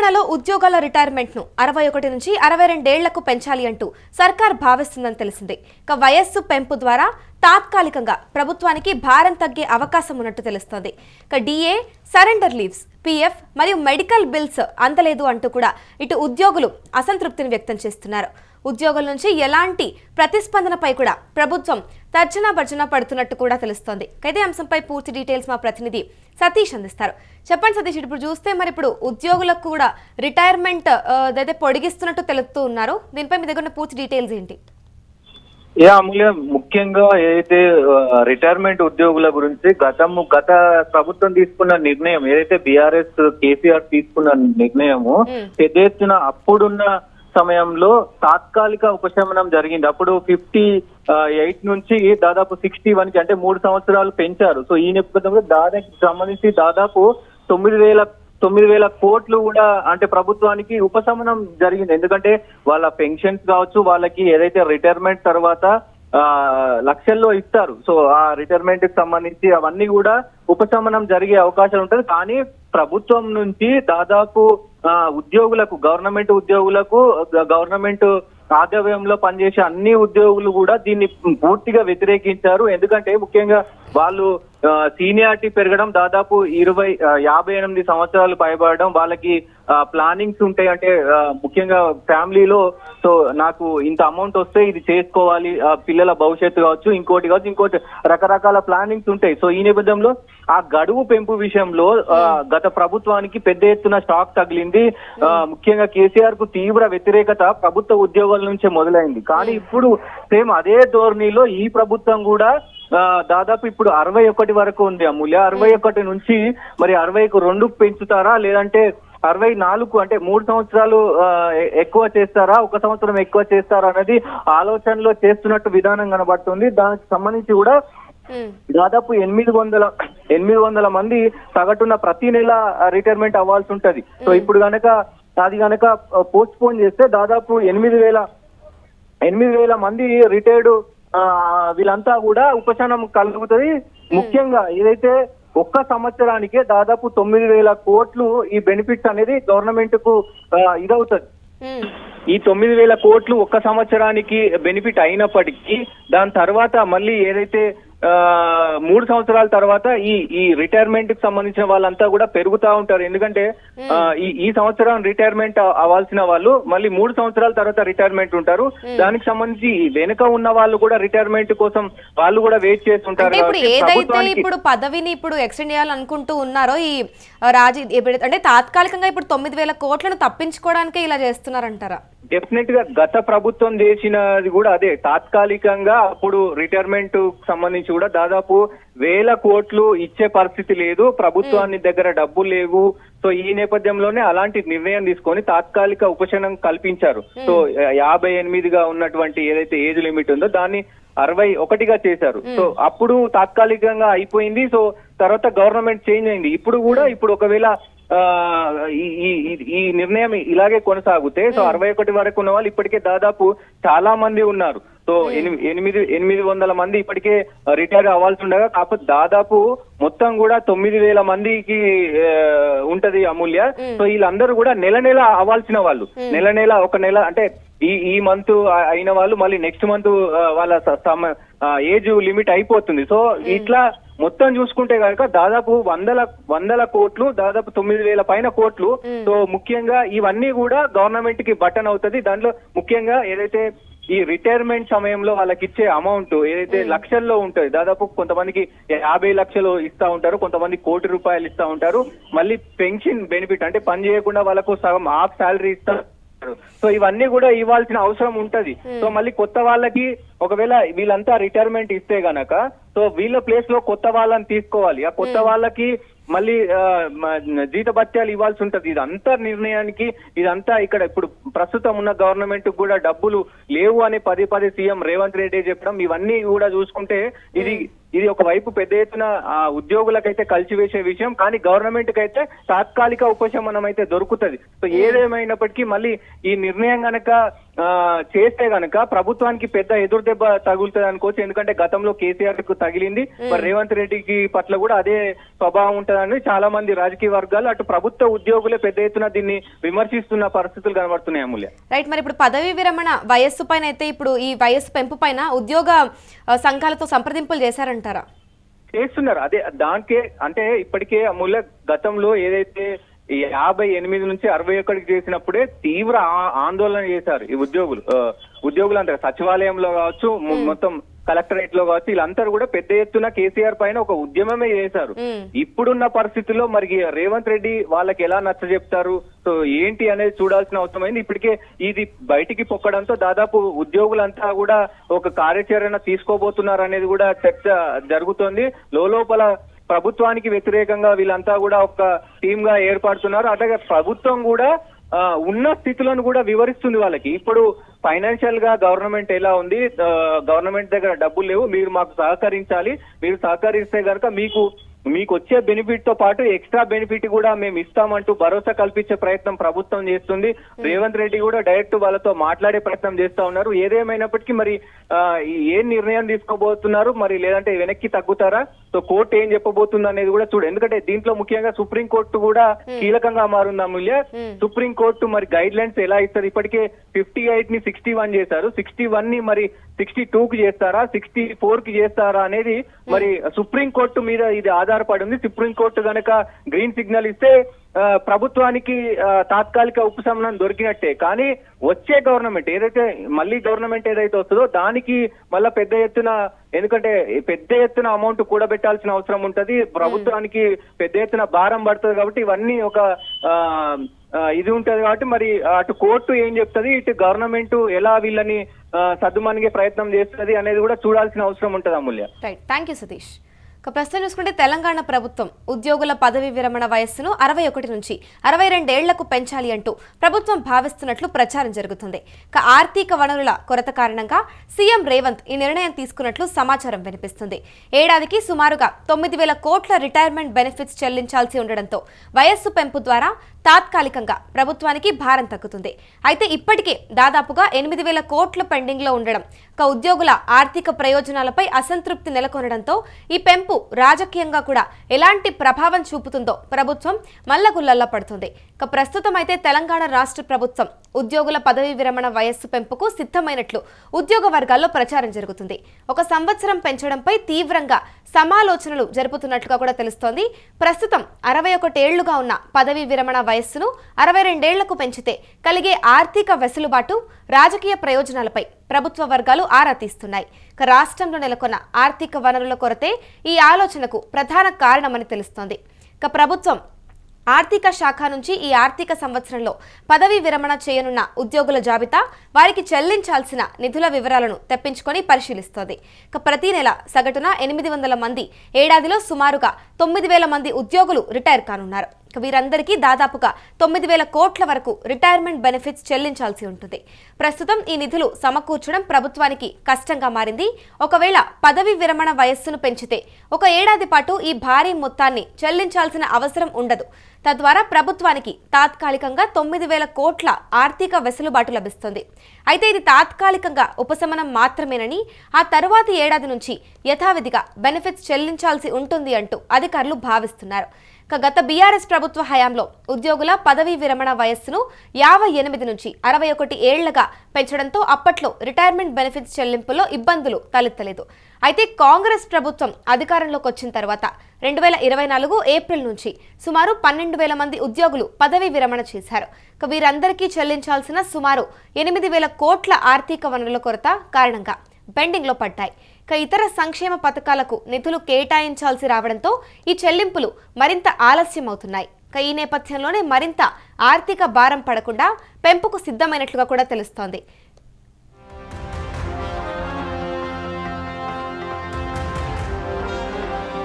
తెలంగాణలో ఉద్యోగాల రిటైర్మెంట్ ను 61 నుంచి 62 ఏళ్లకు పెంచాలి అంటూ సర్కార్ భావిస్తుందని తెలిసింది. ఇక వయస్సు పెంపు ద్వారా తాత్కాలికంగా ప్రభుత్వానికి భారం తగ్గే అవకాశం ఉన్నట్టు తెలుస్తోంది. ఇక డిఏ, సరెండర్ లీవ్స్, పీఎఫ్ మరియు మెడికల్ బిల్స్ అందలేదు అంటూ కూడా ఇటు ఉద్యోగులు అసంతృప్తిని వ్యక్తం చేస్తున్నారు. ఉద్యోగుల నుంచి ఎలాంటి ప్రతిస్పందనపై కూడా ప్రభుత్వం తర్జనా భర్జన పడుతున్నట్టు కూడా తెలుస్తోంది. ఇదే అంశంపై పూర్తి డీటెయిల్స్ మా ప్రతినిధి సతీష్ అందిస్తారు. చెప్పండి సతీష్, ఇప్పుడు చూస్తే మరి ఇప్పుడు ఉద్యోగులకు కూడా రిటైర్మెంట్ అయితే పొడిగిస్తున్నట్టు తెలుపుతూ ఉన్నారు. దీనిపై మీ దగ్గర పూర్తి డీటెయిల్స్ ఏంటి? అమూల్య, ముఖ్యంగా ఏదైతే రిటైర్మెంట్ ఉద్యోగుల గురించి గత ప్రభుత్వం తీసుకున్న నిర్ణయం, ఏదైతే బీఆర్ఎస్ కేసీఆర్ తీసుకున్న నిర్ణయము పెద్ద ఎత్తున అప్పుడున్న సమయంలో తాత్కాలిక ఉపశమనం జరిగింది. అప్పుడు 58 నుంచి దాదాపు 61కి అంటే 3 సంవత్సరాలు పెంచారు. సో ఈ నేపథ్యంలో దానికి సంబంధించి దాదాపు 9,000 కోట్లు కూడా అంటే ప్రభుత్వానికి ఉపశమనం జరిగింది. ఎందుకంటే వాళ్ళ పెన్షన్స్ కావచ్చు, వాళ్ళకి ఏదైతే రిటైర్మెంట్ తర్వాత లక్షల్లో ఇస్తారు. సో ఆ రిటైర్మెంట్ కి సంబంధించి అవన్నీ కూడా ఉపశమనం జరిగే అవకాశం ఉంటుంది. కానీ ప్రభుత్వం నుంచి దాదాపు ఉద్యోగులకు, గవర్నమెంట్ ఉద్యోగులకు, గవర్నమెంట్ ఆదాయంలో పనిచేసే అన్ని ఉద్యోగులు కూడా దీన్ని పూర్తిగా వ్యతిరేకించారు. ఎందుకంటే ముఖ్యంగా వాళ్ళు సీనియారిటీ పెరగడం, దాదాపు 58 సంవత్సరాలు పైబడడం, వాళ్ళకి ప్లానింగ్స్ ఉంటాయి. అంటే ముఖ్యంగా ఫ్యామిలీలో సో నాకు ఇంత అమౌంట్ వస్తే ఇది చేసుకోవాలి, పిల్లల భవిష్యత్తు కావచ్చు, ఇంకోటి రకరకాల ప్లానింగ్స్ ఉంటాయి. సో ఈ నేపథ్యంలో ఆ గడువు పెంపు విషయంలో గత ప్రభుత్వానికి పెద్ద ఎత్తున షాక్ తగిలింది. ముఖ్యంగా కేసీఆర్ కు తీవ్ర వ్యతిరేకత ప్రభుత్వ ఉద్యోగాల నుంచే మొదలైంది. కానీ ఇప్పుడు సేమ్ అదే ధోరణిలో ఈ ప్రభుత్వం కూడా దాదాపు ఇప్పుడు 61 వరకు ఉంది అమూల్య. 61 నుంచి మరి 60కు 2 పెంచుతారా, లేదంటే 64 అంటే 3 సంవత్సరాలు ఎక్కువ చేస్తారా, 1 సంవత్సరం ఎక్కువ చేస్తారా అనేది ఆలోచనలో చేస్తున్నట్టు విధానం కనబడుతుంది. దానికి సంబంధించి కూడా దాదాపు 800 మంది సగటున ప్రతి నెల రిటైర్మెంట్ అవ్వాల్సి ఉంటది. సో ఇప్పుడు గనక పోస్ట్ పోన్ చేస్తే దాదాపు 8,000 మంది రిటైర్డ్ వీళ్ళంతా కూడా ఉపశమనం కలుగుతుంది. ముఖ్యంగా ఏదైతే 1 సంవత్సరానికే దాదాపు 9,000 కోట్లు ఈ బెనిఫిట్స్ అనేది గవర్నమెంట్ కు ఇదవుతుంది. ఈ 9,000 కోట్లు 1 సంవత్సరానికి బెనిఫిట్ అయినప్పటికీ దాని తర్వాత మళ్ళీ ఏదైతే 3 సంవత్సరాల తర్వాత ఈ రిటైర్మెంట్ కి సంబంధించిన వాళ్ళంతా కూడా పెరుగుతా ఉంటారు. ఎందుకంటే ఈ సంవత్సరం రిటైర్మెంట్ అవ్వాల్సిన వాళ్ళు మళ్ళీ 3 సంవత్సరాల తర్వాత రిటైర్మెంట్ ఉంటారు. దానికి సంబంధించి వెనుక ఉన్న వాళ్ళు కూడా రిటైర్మెంట్ కోసం వాళ్ళు కూడా వెయిట్ చేస్తుంటారు. ఇప్పుడు పదవిని ఇప్పుడు ఎక్స్టెండ్ చేయాలనుకుంటూ ఉన్నారో ఈ అంటే తాత్కాలికంగా ఇప్పుడు 9,000 కోట్లను తప్పించుకోవడానికి ఇలా చేస్తున్నారంటారా? డెఫినెట్ గా గత ప్రభుత్వం చేసినది కూడా అదే. తాత్కాలికంగా అప్పుడు రిటైర్మెంట్ సంబంధించి కూడా దాదాపు 1,000 కోట్లు ఇచ్చే పరిస్థితి లేదు, ప్రభుత్వాన్ని దగ్గర డబ్బులు లేవు. సో ఈ నేపథ్యంలోనే అలాంటి నిర్ణయం తీసుకొని తాత్కాలిక ఉపశమనం కల్పించారు. సో 58గా ఉన్నటువంటి ఏదైతే ఏజ్ లిమిట్ ఉందో దాన్ని 61గా చేశారు. సో అప్పుడు తాత్కాలికంగా అయిపోయింది. సో తర్వాత గవర్నమెంట్ చేంజ్ అయింది. ఇప్పుడు ఒకవేళ ఈ నిర్ణయం ఇలాగే కొనసాగితే సో 61 వరకు ఉన్న వాళ్ళు ఇప్పటికే దాదాపు చాలా మంది ఉన్నారు. సో 800 మంది ఇప్పటికే రిటైర్ అవ్వాల్సి ఉండగా, కాకపోతే దాదాపు మొత్తం కూడా 9,000 మందికి ఉంటది అమూల్య. సో వీళ్ళందరూ కూడా నెల అవ్వాల్సిన వాళ్ళు, ఒక నెల అంటే ఈ మంత్ అయిన వాళ్ళు మళ్ళీ నెక్స్ట్ మంత్ వాళ్ళ ఏజ్ లిమిట్ అయిపోతుంది. సో ఇట్లా మొత్తం చూసుకుంటే కనుక దాదాపు వందల కోట్లు, దాదాపు 9,000 పైన కోట్లు. సో ముఖ్యంగా ఇవన్నీ కూడా గవర్నమెంట్ కి బటన్ అవుతుంది. దాంట్లో ముఖ్యంగా ఏదైతే ఈ రిటైర్మెంట్ సమయంలో వాళ్ళకి ఇచ్చే అమౌంట్ ఏదైతే లక్షల్లో ఉంటుంది, దాదాపు కొంతమందికి 50 లక్షలు ఇస్తా ఉంటారు, కొంతమంది ₹1 కోటి ఇస్తా ఉంటారు. మళ్ళీ పెన్షన్ బెనిఫిట్ అంటే పని చేయకుండా వాళ్ళకు సగం హాఫ్ శాలరీ ఇస్తారు. సో ఇవన్నీ కూడా ఇవ్వాల్సిన అవసరం ఉంటది. సో మళ్ళీ కొత్త వాళ్ళకి ఒకవేళ వీళ్ళంతా రిటైర్మెంట్ ఇస్తే గనక సో వీళ్ళ ప్లేస్ లో కొత్త వాళ్ళని తీసుకోవాలి. ఆ కొత్త వాళ్ళకి మళ్ళీ జీతభత్యాలు ఇవ్వాల్సి ఉంటది. ఇదంతా నిర్ణయానికి ఇదంతా ఇక్కడ ఇప్పుడు ప్రస్తుతం ఉన్న గవర్నమెంట్ కూడా డబ్బులు లేవు అని పదే సీఎం రేవంత్ రెడ్డి చెప్పడం, ఇవన్నీ కూడా చూసుకుంటే ఇది ఒకవైపు పెద్ద ఎత్తున ఉద్యోగులకైతే కలిసివేసే విషయం. కానీ గవర్నమెంట్ కి అయితే తాత్కాలిక ఉపశమనం అయితే దొరుకుతుంది. సో ఏదేమైనప్పటికీ మళ్ళీ ఈ నిర్ణయం గనక చేస్తే గనక ప్రభుత్వానికి పెద్ద ఎదురు దెబ్బ తగులుతుంది అనుకోవచ్చు. ఎందుకంటే గతంలో కేసీఆర్ కు తగిలింది, మరి రేవంత్ రెడ్డికి పట్ల కూడా అదే స్వభావం ఉంటుందని చాలా మంది రాజకీయ వర్గాలు అటు ప్రభుత్వ ఉద్యోగులే పెద్ద ఎత్తున దీన్ని విమర్శిస్తున్న పరిస్థితులు కనబడుతున్నాయి అమూల్య. రైట్, మరి ఇప్పుడు పదవీ విరమణ వయస్సు పైన అయితే ఇప్పుడు ఈ వయస్సు పెంపు పైన ఉద్యోగ సంఘాలతో సంప్రదింపులు చేశారంటారా? చేస్తున్నారు. అదే దానికే అంటే ఇప్పటికే అమూల్య గతంలో ఏదైతే 58 నుంచి 61 చేసినప్పుడే తీవ్ర ఆందోళన చేశారు ఈ ఉద్యోగులు అంటే సచివాలయంలో కావచ్చు, మొత్తం కలెక్టరేట్ లో కావచ్చు, వీళ్ళందరూ కూడా పెద్ద ఎత్తున కేసీఆర్ పైన ఒక ఉద్యమమే చేశారు. ఇప్పుడున్న పరిస్థితుల్లో మరి రేవంత్ రెడ్డి వాళ్ళకి ఎలా నచ్చ చెప్తారు, సో ఏంటి అనేది చూడాల్సిన అవసరమైంది. ఇప్పటికే ఇది బయటికి పొక్కడంతో దాదాపు ఉద్యోగులంతా కూడా ఒక కార్యాచరణ తీసుకోబోతున్నారు అనేది కూడా చర్చ జరుగుతోంది. లోపల ప్రభుత్వానికి వ్యతిరేకంగా వీళ్ళంతా కూడా ఒక టీమ్ గా ఏర్పడుతున్నారు. అట్లాగే ప్రభుత్వం కూడా ఉన్న స్థితులను కూడా వివరిస్తుంది వాళ్ళకి. ఇప్పుడు ఫైనాన్షియల్ గా గవర్నమెంట్ ఎలా ఉంది, గవర్నమెంట్ దగ్గర డబ్బులు లేవు, మీరు మాకు సహకరించాలి, మీరు సహకరిస్తే గనక మీకు వచ్చే బెనిఫిట్ తో పాటు ఎక్స్ట్రా బెనిఫిట్ కూడా మేము ఇస్తామంటూ భరోసా కల్పించే ప్రయత్నం ప్రభుత్వం చేస్తుంది. రేవంత్ రెడ్డి కూడా డైరెక్ట్ వాళ్ళతో మాట్లాడే ప్రయత్నం చేస్తా ఉన్నారు. ఏదేమైనప్పటికీ మరి ఏం నిర్ణయం తీసుకోబోతున్నారు, మరి లేదంటే వెనక్కి తగ్గుతారా, సో కోర్టు ఏం చెప్పబోతుంది అనేది కూడా ఎందుకంటే దీంట్లో ముఖ్యంగా సుప్రీంకోర్టు కూడా కీలకంగా మారింది అమూల్య. సుప్రీంకోర్టు మరి గైడ్ లైన్స్ ఎలా ఇస్తారు, ఇప్పటికే 58 ని 61 చేశారు, 61 ని మరి 62 కి చేస్తారా, 64 కి చేస్తారా అనేది మరి సుప్రీంకోర్టు మీద ఇది ఆధారపడి ఉంది. సుప్రీంకోర్టు గనక గ్రీన్ సిగ్నల్ ఇస్తే ప్రభుత్వానికి తాత్కాలిక ఉపశమనం దొరికినట్టే. కానీ వచ్చే గవర్నమెంట్ ఏదైతే వస్తుందో దానికి మళ్ళా పెద్ద ఎత్తున అమౌంట్ కూడబెట్టాల్సిన అవసరం ఉంటది. ప్రభుత్వానికి పెద్ద ఎత్తున భారం పడుతుంది. కాబట్టి ఇవన్నీ ఒక ఇది ఉంటది. కాబట్టి మరి అటు కోర్టు ఏం చెప్తుంది, ఇటు గవర్నమెంట్ ఎలా వీళ్ళని సద్దుమణిగే ప్రయత్నం చేస్తుంది అనేది కూడా చూడాల్సిన అవసరం ఉంటది Amulya. Right, thank you Satish. ప్రస్తుతం చూసుకుంటే తెలంగాణ ప్రభుత్వం ఉద్యోగుల పదవి విరమణ వయస్సును 61 నుంచి 62 ఏళ్లకు పెంచాలి అంటూ ప్రభుత్వం భావిస్తున్నట్లు ప్రచారం జరుగుతుంది. ఆర్థిక వనరుల కొరత కారణంగా సీఎం రేవంత్ ఈ నిర్ణయం తీసుకున్నట్లు సమాచారం వినిపిస్తుంది. ఏడాదికి సుమారుగా 9,000 కోట్ల రిటైర్మెంట్ బెనిఫిట్స్ చెల్లించాల్సి ఉండడంతో వయస్సు పెంపు ద్వారా తాత్కాలికంగా ప్రభుత్వానికి భారం తగ్గుతుంది. అయితే ఇప్పటికే దాదాపుగా 8,000 కోట్లు పెండింగ్ లో ఉండడం, ఉద్యోగుల ఆర్థిక ప్రయోజనాలపై అసంతృప్తి నెలకొనడంతో ఈ పెంపు రాజకీయంగా కూడా ఎలాంటి ప్రభావం చూపుతుందో ప్రభుత్వం మల్లగుల్లల్లా పడుతుంది. ప్రస్తుతం అయితే తెలంగాణ రాష్ట్ర ప్రభుత్వం ఉద్యోగుల పదవీ విరమణ వయస్సు పెంపుకు సిద్ధమైనట్లు ఉద్యోగ వర్గాల్లో ప్రచారం జరుగుతుంది. 1 సంవత్సరం పెంచడంపై తీవ్రంగా సమాలోచనలు జరుపుతున్నట్లుగా కూడా తెలుస్తోంది. ప్రస్తుతం 61 ఏళ్లుగా ఉన్న పదవీ విరమణ వయస్సును 62 ఏళ్లకు పెంచితే కలిగే ఆర్థిక వెసులుబాటు, రాజకీయ ప్రయోజనాలపై ప్రభుత్వ వర్గాలు ఆరా తీస్తున్నాయి. రాష్ట్రంలో నెలకొన్న ఆర్థిక వనరుల కొరతే ఈ ఆలోచనకు ప్రధాన కారణమని తెలుస్తోంది. ప్రభుత్వం ఆర్థిక శాఖ నుంచి ఈ ఆర్థిక సంవత్సరంలో పదవీ విరమణ చేయనున్న ఉద్యోగుల జాబితా, వారికి చెల్లించాల్సిన నిధుల వివరాలను తెప్పించుకొని పరిశీలిస్తోంది. ప్రతి నెల సగటున 800 మంది, ఏడాదిలో సుమారుగా 9,000 మంది ఉద్యోగులు రిటైర్ కానున్నారు. వీరందరికీ దాదాపుగా 9,000 కోట్ల వరకు రిటైర్మెంట్ బెనిఫిట్స్ చెల్లించాల్సి ఉంటుంది. ప్రస్తుతం ఈ నిధులు సమకూర్చడం ప్రభుత్వానికి కష్టంగా మారింది. ఒకవేళ పదవి విరమణ వయస్సును పెంచితే 1 ఏడాది పాటు ఈ భారీ మొత్తాన్ని చెల్లించాల్సిన అవసరం ఉండదు. తద్వారా ప్రభుత్వానికి తాత్కాలికంగా 9,000 కోట్ల ఆర్థిక వెసులుబాటు లభిస్తుంది. అయితే ఇది తాత్కాలికంగా ఉపశమనం మాత్రమేనని, ఆ తరువాతి ఏడాది నుంచి యథావిధిగా బెనిఫిట్స్ చెల్లించాల్సి ఉంటుంది అంటూ అధికారులు భావిస్తున్నారు. గత బీఆర్ఎస్ ప్రభుత్వ హయాంలో ఉద్యోగుల పదవీ విరమణ వయస్సును 58 నుంచి 61 ఏళ్లగా పెంచడంతో అప్పట్లో రిటైర్మెంట్ బెనిఫిట్స్ చెల్లింపులో ఇబ్బందులు తలెత్తలేదు. అయితే కాంగ్రెస్ ప్రభుత్వం అధికారంలోకి వచ్చిన తర్వాత 2024 ఏప్రిల్ నుంచి సుమారు 12,000 మంది ఉద్యోగులు పదవీ విరమణ చేశారు. వీరందరికీ చెల్లించాల్సిన సుమారు 8,000 కోట్ల ఆర్థిక వనరుల కొరత కారణంగా పెండింగ్ లో పడ్డాయి. ఇతర సంక్షేమ పథకాలకు నిధులు కేటాయించాల్సి రావడంతో ఈ చెల్లింపులు మరింత ఆలస్యం అవుతున్నాయి. ఈ నేపథ్యంలోనే మరింత ఆర్థిక భారం పడకుండా పెంపుకు సిద్ధమైనట్లుగా కూడా తెలుస్తోంది.